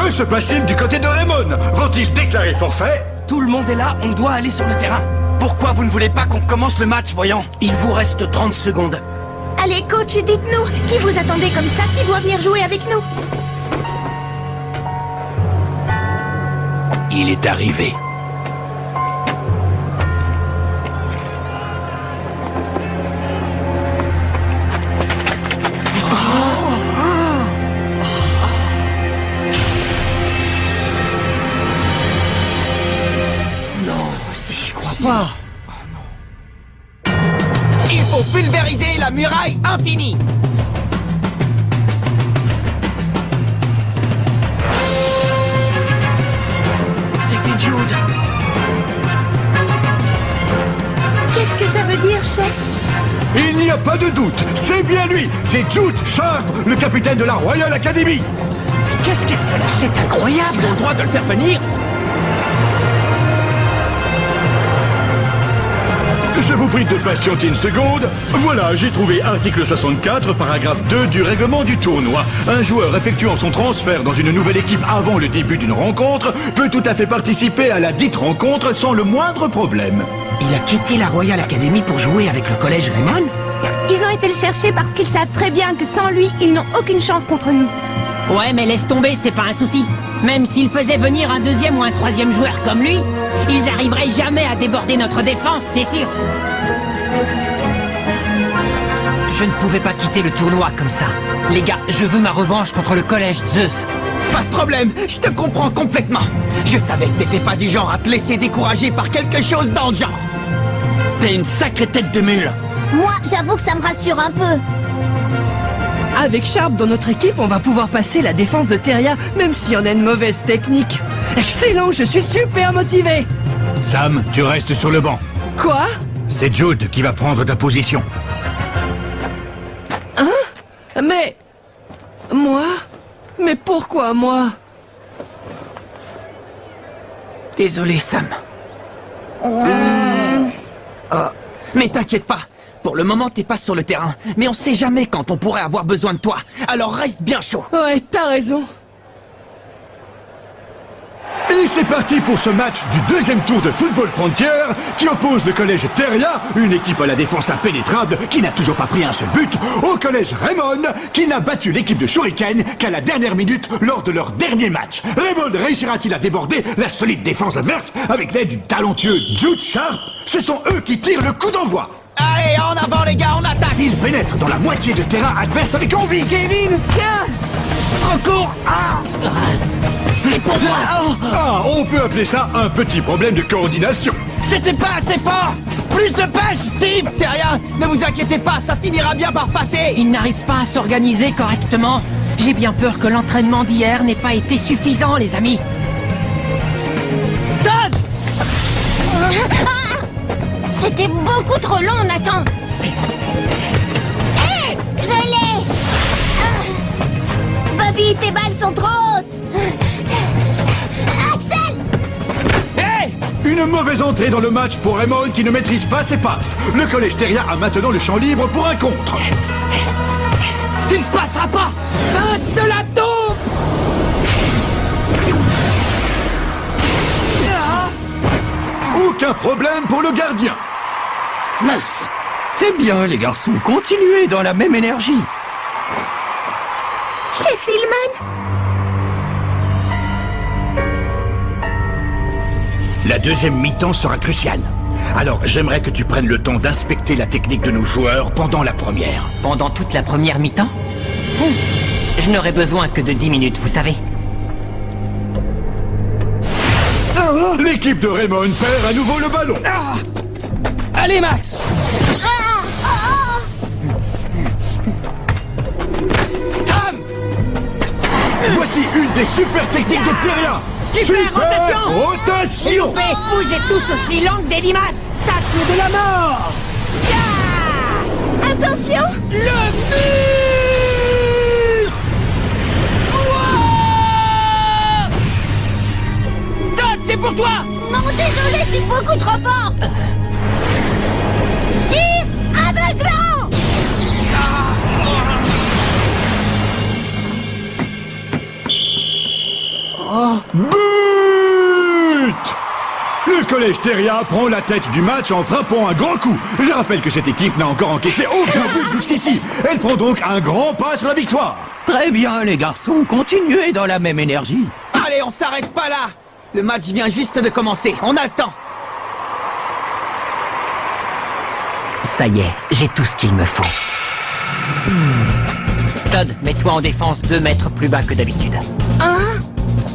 Que se passe-t-il du côté de Raymond? Vont-ils déclarer forfait? Tout le monde est là, on doit aller sur le terrain. Pourquoi vous ne voulez pas qu'on commence le match, voyons? Il vous reste 30 secondes. Allez, coach, dites-nous, qui vous attendez comme ça? Qui doit venir jouer avec nous? Il est arrivé. Pas. Il faut pulvériser la muraille infinie. C'était Jude. Qu'est-ce que ça veut dire, chef? Il n'y a pas de doute, c'est bien lui. C'est Jude Sharp, le capitaine de la Royal Academy. Qu'est-ce qu'il fait là? C'est incroyable. Ils ont le droit de le faire venir. Je vous prie de patienter une seconde. Voilà, j'ai trouvé article 64, paragraphe 2 du règlement du tournoi. Un joueur effectuant son transfert dans une nouvelle équipe avant le début d'une rencontre peut tout à fait participer à la dite rencontre sans le moindre problème. Il a quitté la Royal Academy pour jouer avec le collège Raymond? Ils ont été le chercher parce qu'ils savent très bien que sans lui, ils n'ont aucune chance contre nous. Ouais, mais laisse tomber, c'est pas un souci. Même s'ils faisaient venir un deuxième ou un troisième joueur comme lui, ils arriveraient jamais à déborder notre défense, c'est sûr. Je ne pouvais pas quitter le tournoi comme ça. Les gars, je veux ma revanche contre le collège Zeus. Pas de problème, je te comprends complètement. Je savais que t'étais pas du genre à te laisser décourager par quelque chose dans le genre. T'es une sacrée tête de mule. Moi, j'avoue que ça me rassure un peu. Avec Sharp dans notre équipe, on va pouvoir passer la défense de Teria, même si on a une mauvaise technique. Excellent, je suis super motivé. Sam, tu restes sur le banc. Quoi? C'est Jude qui va prendre ta position. Hein? Mais... Moi? Mais pourquoi moi? Désolé, Sam. Mais t'inquiète pas. Pour le moment, t'es pas sur le terrain. Mais on sait jamais quand on pourrait avoir besoin de toi. Alors reste bien chaud. Ouais, t'as raison. Et c'est parti pour ce match du deuxième tour de Football Frontier qui oppose le collège Teria, une équipe à la défense impénétrable qui n'a toujours pas pris un seul but, au collège Raymond qui n'a battu l'équipe de Shuriken qu'à la dernière minute lors de leur dernier match. Raymond réussira-t-il à déborder la solide défense adverse avec l'aide du talentueux Jude Sharp? Ce sont eux qui tirent le coup d'envoi. Allez, en avant les gars, on attaque. Ils pénètrent dans la moitié de terrain adverse avec envie. Kevin, tiens. Trop court. C'est pour moi. Ah, on peut appeler ça un petit problème de coordination. C'était pas assez fort. Plus de pêche, Steve. C'est rien, ne vous inquiétez pas, ça finira bien par passer. Ils n'arrivent pas à s'organiser correctement. J'ai bien peur que l'entraînement d'hier n'ait pas été suffisant, les amis. Todd. C'était beaucoup trop long, Nathan. Hé, je l'ai. Bobby, tes balles sont trop hautes. Axel. Hey. Une mauvaise entrée dans le match pour Raymond qui ne maîtrise pas ses passes. Le collège Teria a maintenant le champ libre pour un contre. Tu ne passeras pas. Feinte de la taupe. Aucun problème pour le gardien. Mince. C'est bien, les garçons. Continuez dans la même énergie. Chef Hillman. La deuxième mi-temps sera cruciale. Alors, j'aimerais que tu prennes le temps d'inspecter la technique de nos joueurs pendant la première. Pendant toute la première mi-temps? Je n'aurai besoin que de 10 minutes, vous savez. L'équipe de Raymond perd à nouveau le ballon. Allez, Max. Tom. Voici une des super techniques de Teria. Super rotation. rotation. S'il vous plaît, bougez tous aussi lents que des limaces. Tacle de la mort. Attention. Le mur. Wow. Todd, c'est pour toi. Non, désolé, c'est beaucoup trop fort. Tir aveuglant. But! Le collège Theria prend la tête du match en frappant un grand coup. Je rappelle que cette équipe n'a encore encaissé aucun but jusqu'ici. Elle prend donc un grand pas sur la victoire. Très bien, les garçons, continuez dans la même énergie. Allez, on s'arrête pas là. Le match vient juste de commencer, on a le temps. Ça y est, j'ai tout ce qu'il me faut. Todd, mets-toi en défense 2 mètres plus bas que d'habitude.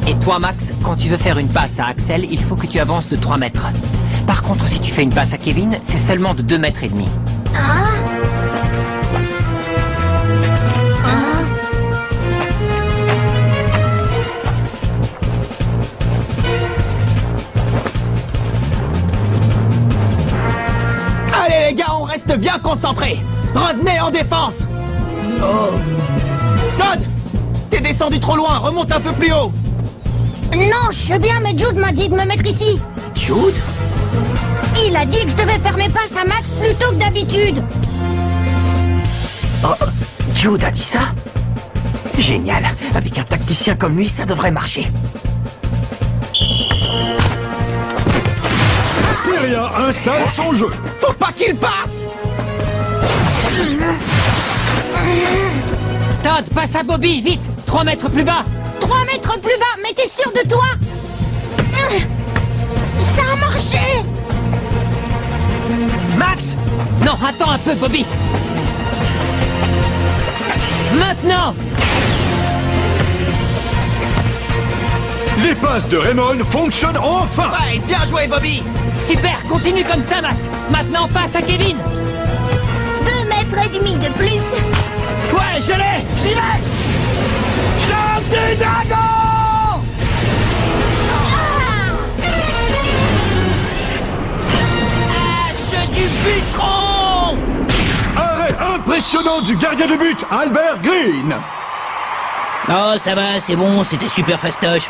Et toi, Max, quand tu veux faire une passe à Axel, il faut que tu avances de 3 mètres. Par contre, si tu fais une passe à Kevin, c'est seulement de 2 mètres et demi. Allez les gars, on reste bien concentrés. Revenez en défense. Todd, t'es descendu trop loin, remonte un peu plus haut. Non, je sais bien, mais Jude m'a dit de me mettre ici. Jude? Il a dit que je devais faire mes passes à Max plus tôt que d'habitude. Jude a dit ça? Génial. Avec un tacticien comme lui, ça devrait marcher. Theria installe son jeu. Faut pas qu'il passe. Todd, passe à Bobby, vite! 3 mètres plus bas! 3 mètres plus bas, mais t'es sûr de toi? Ça a marché! Max! Non, attends un peu, Bobby! Maintenant! Les passes de Raymond fonctionnent enfin. Ouais, bien joué, Bobby. Super, continue comme ça, Max! Maintenant, passe à Kevin! 2 mètres et demi de plus. Ouais, je l'ai. J'y vais. Chante du dragon. Hache du bûcheron! Arrêt impressionnant du gardien de but, Albert Green. Oh, ça va, c'est bon, c'était super fastoche.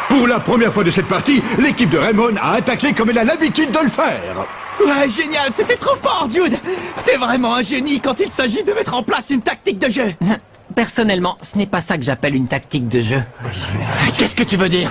Pour la première fois de cette partie, l'équipe de Raymond a attaqué comme elle a l'habitude de le faire. Ouais, génial, c'était trop fort, Jude. T'es vraiment un génie quand il s'agit de mettre en place une tactique de jeu. Personnellement, ce n'est pas ça que j'appelle une tactique de jeu. Qu'est-ce que tu veux dire?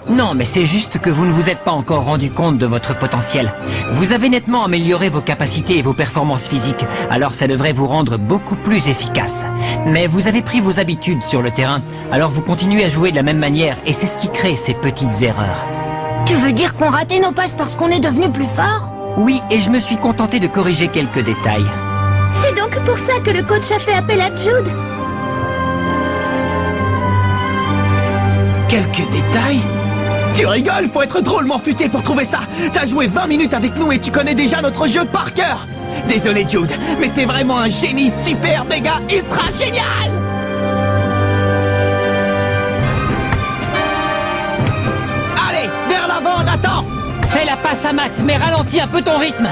Non, mais c'est juste que vous ne vous êtes pas encore rendu compte de votre potentiel. Vous avez nettement amélioré vos capacités et vos performances physiques, alors ça devrait vous rendre beaucoup plus efficace. Mais vous avez pris vos habitudes sur le terrain, alors vous continuez à jouer de la même manière, et c'est ce qui crée ces petites erreurs. Tu veux dire qu'on ratait nos passes parce qu'on est devenu plus fort? Oui, et je me suis contenté de corriger quelques détails. C'est donc pour ça que le coach a fait appel à Jude? Quelques détails? Tu rigoles, faut être drôlement futé pour trouver ça. T'as joué 20 minutes avec nous et tu connais déjà notre jeu par cœur. Désolé Jude, mais t'es vraiment un génie super méga ultra génial. Allez, vers l'avant, Nathan. Fais la passe à Max, mais ralentis un peu ton rythme!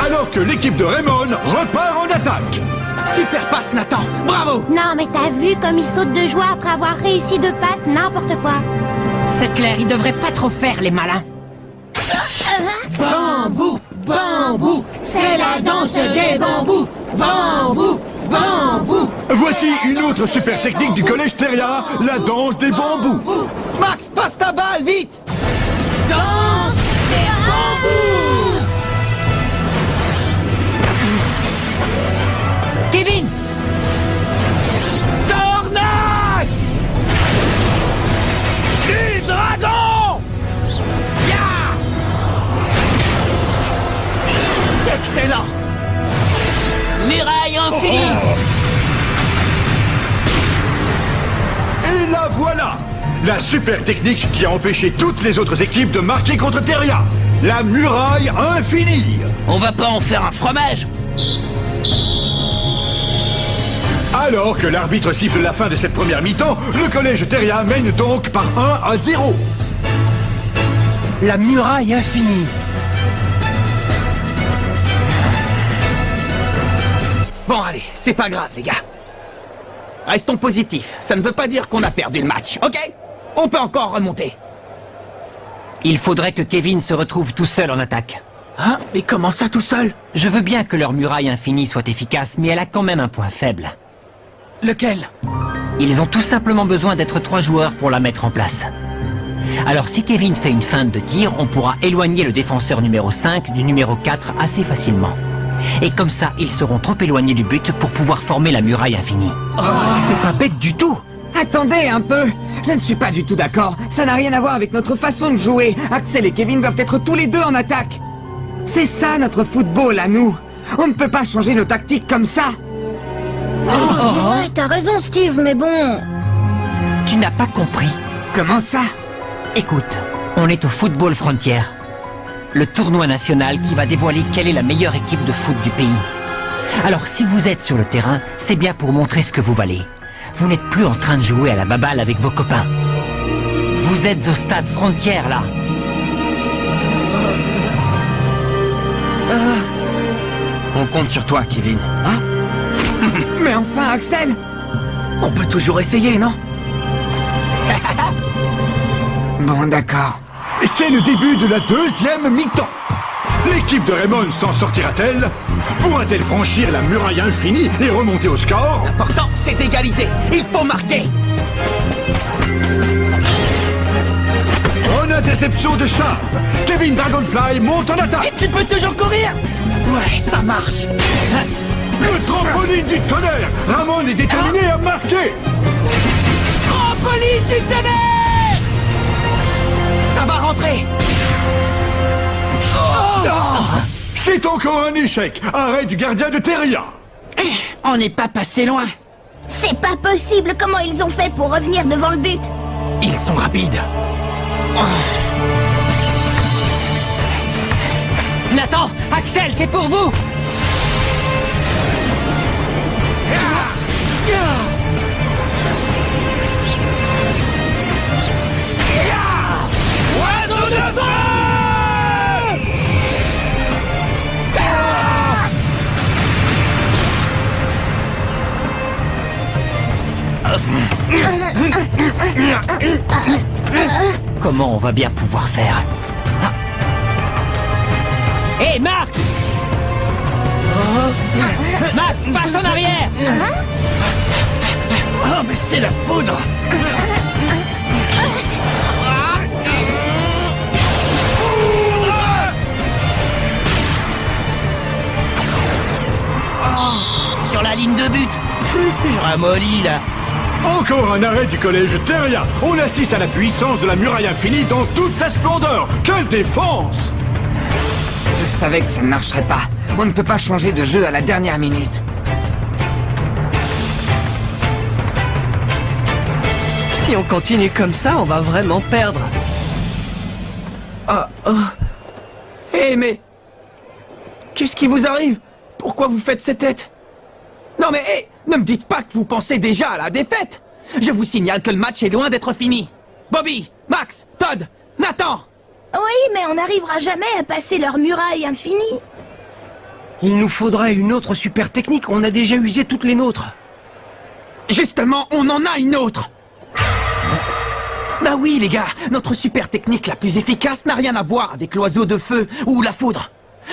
Alors que l'équipe de Raymond repart en attaque. Super passe, Nathan. Bravo. Non, mais t'as vu comme il saute de joie après avoir réussi 2 passes, n'importe quoi. C'est clair, ils devraient pas trop faire les malins. Bambou, bambou, c'est la danse des bambous. Bambou, bambou. Voici une autre super technique du collège Theria, la danse des bambous. Max, passe ta balle, vite. Danse des bambous. Kevin! Tornade du dragon. Ya. Excellent. Muraille infinie! Et la voilà, la super technique qui a empêché toutes les autres équipes de marquer contre Theria. La muraille infinie. On va pas en faire un fromage? Alors que l'arbitre siffle la fin de cette première mi-temps, le collège Theria mène donc par 1-0. La muraille infinie. Bon, allez, c'est pas grave, les gars. Restons positifs. Ça ne veut pas dire qu'on a perdu le match, ok? On peut encore remonter. Il faudrait que Kevin se retrouve tout seul en attaque. Hein? Mais comment ça, tout seul? Je veux bien que leur muraille infinie soit efficace, mais elle a quand même un point faible. Lequel? Ils ont tout simplement besoin d'être 3 joueurs pour la mettre en place. Alors si Kevin fait une feinte de tir, on pourra éloigner le défenseur numéro 5 du numéro 4 assez facilement. Et comme ça, ils seront trop éloignés du but pour pouvoir former la muraille infinie. C'est pas bête du tout. Attendez un peu. Je ne suis pas du tout d'accord. Ça n'a rien à voir avec notre façon de jouer. Axel et Kevin doivent être tous les deux en attaque. C'est ça notre football à nous. On ne peut pas changer nos tactiques comme ça. Ouais, t'as raison, Steve, mais bon... Tu n'as pas compris. Comment ça? Écoute, on est au Football Frontier, le tournoi national qui va dévoiler quelle est la meilleure équipe de foot du pays. Alors si vous êtes sur le terrain, c'est bien pour montrer ce que vous valez. Vous n'êtes plus en train de jouer à la baballe avec vos copains. Vous êtes au stade Frontier, là. On compte sur toi, Kevin. Hein? Mais enfin, Axel! On peut toujours essayer, non? Bon, d'accord. C'est le début de la deuxième mi-temps. L'équipe de Raymond s'en sortira-t-elle? Pourra-t-elle franchir la muraille infinie et remonter au score? L'important, c'est d'égaliser. Il faut marquer. Bonne interception de Sharp. Kevin Dragonfly monte en attaque. Tu peux toujours courir? Ouais, ça marche. Le trampoline du tonnerre. Ramon est déterminé à marquer. Trampoline du tonnerre! Ça va rentrer. C'est encore un échec. Arrêt du gardien de Terria. On n'est pas passé loin. C'est pas possible. Comment ils ont fait pour revenir devant le but? Ils sont rapides. Nathan, Axel, c'est pour vous. Oiseau de feu! Comment on va bien pouvoir faire? Hé, Max! Max, passe en arrière! Oh, mais c'est la foudre! Sur la ligne de but! Je ramollis, là! Encore un arrêt du collège Terria. On assiste à la puissance de la muraille infinie dans toute sa splendeur. Quelle défense! Je savais que ça ne marcherait pas. On ne peut pas changer de jeu à la dernière minute. Si on continue comme ça, on va vraiment perdre. Hé, mais... Qu'est-ce qui vous arrive? Pourquoi vous faites ces têtes? Non mais, hé, ne me dites pas que vous pensez déjà à la défaite. Je vous signale que le match est loin d'être fini. Bobby, Max, Todd, Nathan! Oui, mais on n'arrivera jamais à passer leur muraille infinie. Il nous faudrait une autre super technique, on a déjà usé toutes les nôtres. Justement, on en a une autre. Bah oui, les gars, notre super technique la plus efficace n'a rien à voir avec l'oiseau de feu ou la foudre.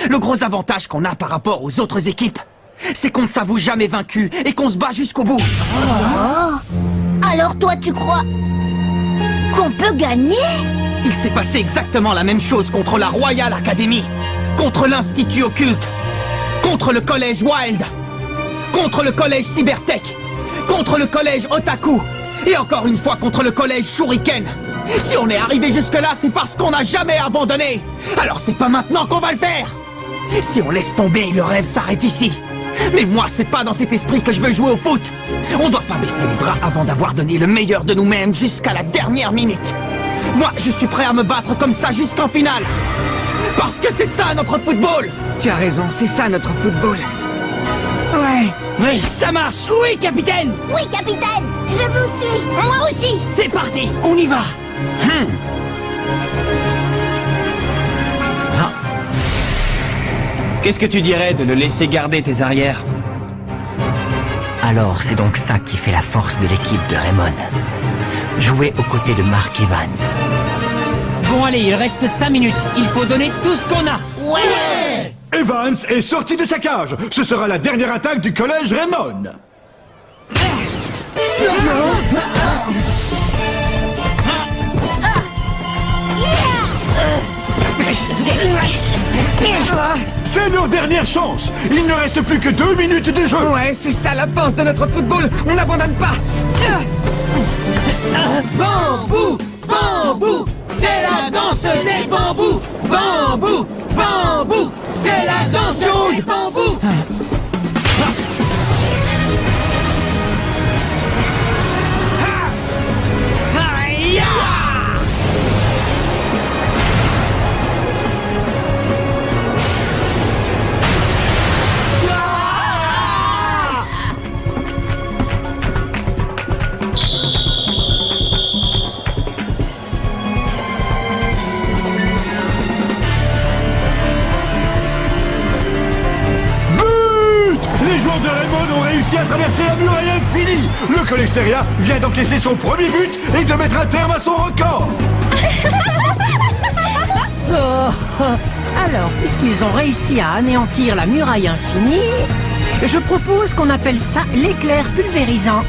Le gros avantage qu'on a par rapport aux autres équipes, c'est qu'on ne s'avoue jamais vaincu et qu'on se bat jusqu'au bout. Alors toi, tu crois qu'on peut gagner? Il s'est passé exactement la même chose contre la Royal Academy, contre l'Institut Occulte, contre le Collège Wild, contre le Collège Cybertech, contre le Collège Otaku, et encore une fois contre le Collège Shuriken. Si on est arrivé jusque-là, c'est parce qu'on n'a jamais abandonné. Alors c'est pas maintenant qu'on va le faire. Si on laisse tomber, le rêve s'arrête ici. Mais moi, c'est pas dans cet esprit que je veux jouer au foot. On doit pas baisser les bras avant d'avoir donné le meilleur de nous-mêmes jusqu'à la dernière minute. Moi, je suis prêt à me battre comme ça jusqu'en finale. Parce que c'est ça notre football. Tu as raison, c'est ça notre football. Ouais. Oui, ça marche! Oui, capitaine! Oui, capitaine! Je vous suis! Moi aussi! C'est parti! On y va! Qu'est-ce que tu dirais de le laisser garder tes arrières? Alors c'est donc ça qui fait la force de l'équipe de Raymond. Jouer aux côtés de Mark Evans. Bon allez, il reste 5 minutes. Il faut donner tout ce qu'on a. Ouais! Evans est sorti de sa cage. Ce sera la dernière attaque du collège Raymond. Non! C'est leur dernière chance. Il ne reste plus que 2 minutes de jeu. Ouais, c'est ça la force de notre football. On n'abandonne pas. Bambou, bambou, c'est la danse des bambous. Bambou, bambou, c'est la danse des bambous. À traverser la muraille infinie. Le collège Teria vient d'encaisser son premier but et de mettre un terme à son record. Alors, puisqu'ils ont réussi à anéantir la muraille infinie, je propose qu'on appelle ça l'éclair pulvérisant.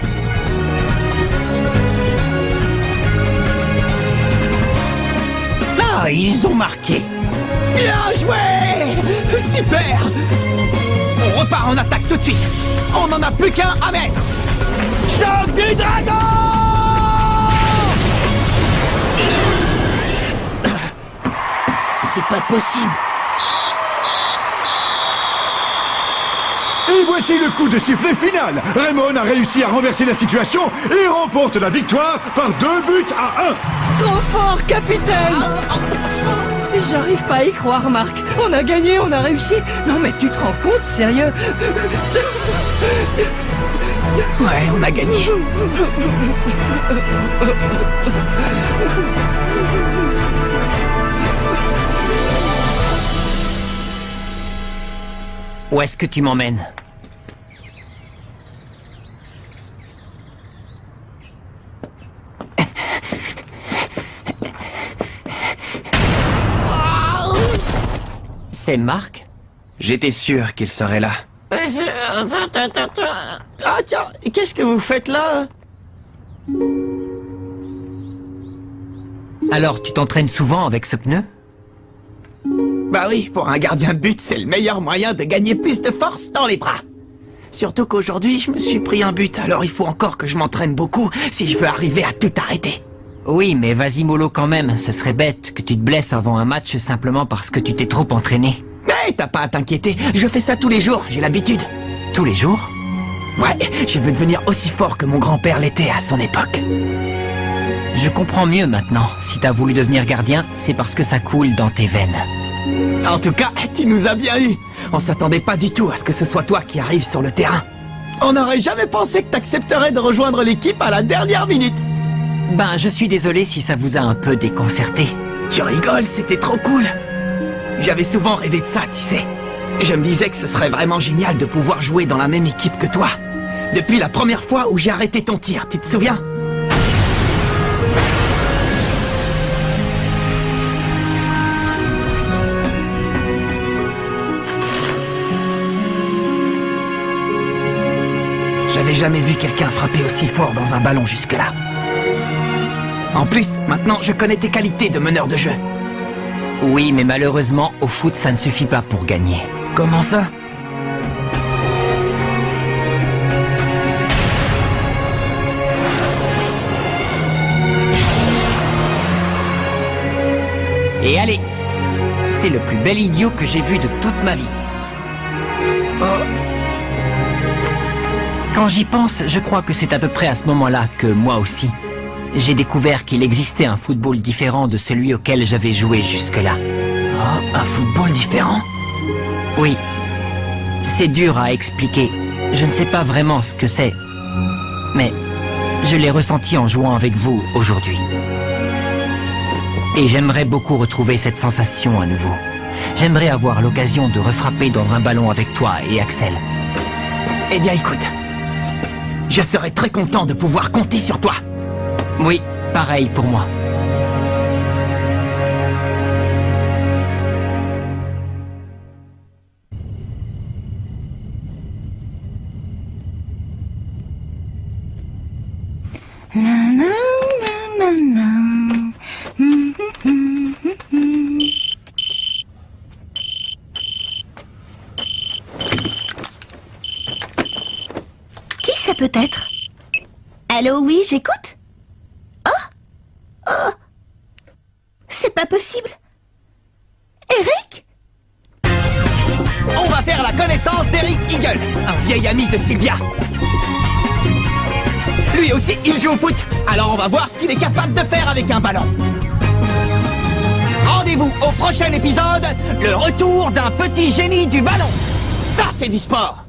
Ah, ils ont marqué. Bien joué. Super. On repart en attaque tout de suite. On n'en a plus qu'un à mettre. Choc du dragon. C'est pas possible. Et voici le coup de sifflet final. Raymond a réussi à renverser la situation et remporte la victoire par 2 buts à 1. Trop fort, capitaine. J'arrive pas à y croire, Marc. On a gagné, on a réussi. Non mais tu te rends compte, sérieux? Ouais, on a gagné. Où est-ce que tu m'emmènes? C'est Marc? J'étais sûr qu'il serait là. Ah tiens, qu'est-ce que vous faites là? Alors, tu t'entraînes souvent avec ce pneu? Bah oui, pour un gardien de but, c'est le meilleur moyen de gagner plus de force dans les bras. Surtout qu'aujourd'hui, je me suis pris un but, alors il faut encore que je m'entraîne beaucoup si je veux arriver à tout arrêter. Oui, mais vas-y mollo quand même, ce serait bête que tu te blesses avant un match simplement parce que tu t'es trop entraîné. Hey, t'as pas à t'inquiéter, je fais ça tous les jours, j'ai l'habitude. Tous les jours? Ouais, je veux devenir aussi fort que mon grand-père l'était à son époque. Je comprends mieux maintenant. Si t'as voulu devenir gardien, c'est parce que ça coule dans tes veines. En tout cas, tu nous as bien eu. On s'attendait pas du tout à ce que ce soit toi qui arrives sur le terrain. On n'aurait jamais pensé que t'accepterais de rejoindre l'équipe à la dernière minute. Ben, je suis désolé si ça vous a un peu déconcerté. Tu rigoles, c'était trop cool. J'avais souvent rêvé de ça, tu sais. Je me disais que ce serait vraiment génial de pouvoir jouer dans la même équipe que toi. Depuis la première fois où j'ai arrêté ton tir, tu te souviens? J'avais jamais vu quelqu'un frapper aussi fort dans un ballon jusque-là. En plus, maintenant, je connais tes qualités de meneur de jeu. Oui, mais malheureusement, au foot, ça ne suffit pas pour gagner. Comment ça? Et allez, c'est le plus bel idiot que j'ai vu de toute ma vie. Oh. Quand j'y pense, je crois que c'est à peu près à ce moment-là que moi aussi, j'ai découvert qu'il existait un football différent de celui auquel j'avais joué jusque-là. Oh, un football différent? Oui. C'est dur à expliquer. Je ne sais pas vraiment ce que c'est. Mais je l'ai ressenti en jouant avec vous aujourd'hui. Et j'aimerais beaucoup retrouver cette sensation à nouveau. J'aimerais avoir l'occasion de refrapper dans un ballon avec toi et Axel. Eh bien écoute, je serais très content de pouvoir compter sur toi. Oui, pareil pour moi. ça peut être? Allô, oui, j'écoute? Oh! C'est pas possible. Eric? On va faire la connaissance d'Eric Eagle, un vieil ami de Sylvia. Lui aussi, il joue au foot. Alors on va voir ce qu'il est capable de faire avec un ballon. Rendez-vous au prochain épisode, le retour d'un petit génie du ballon. Ça, c'est du sport.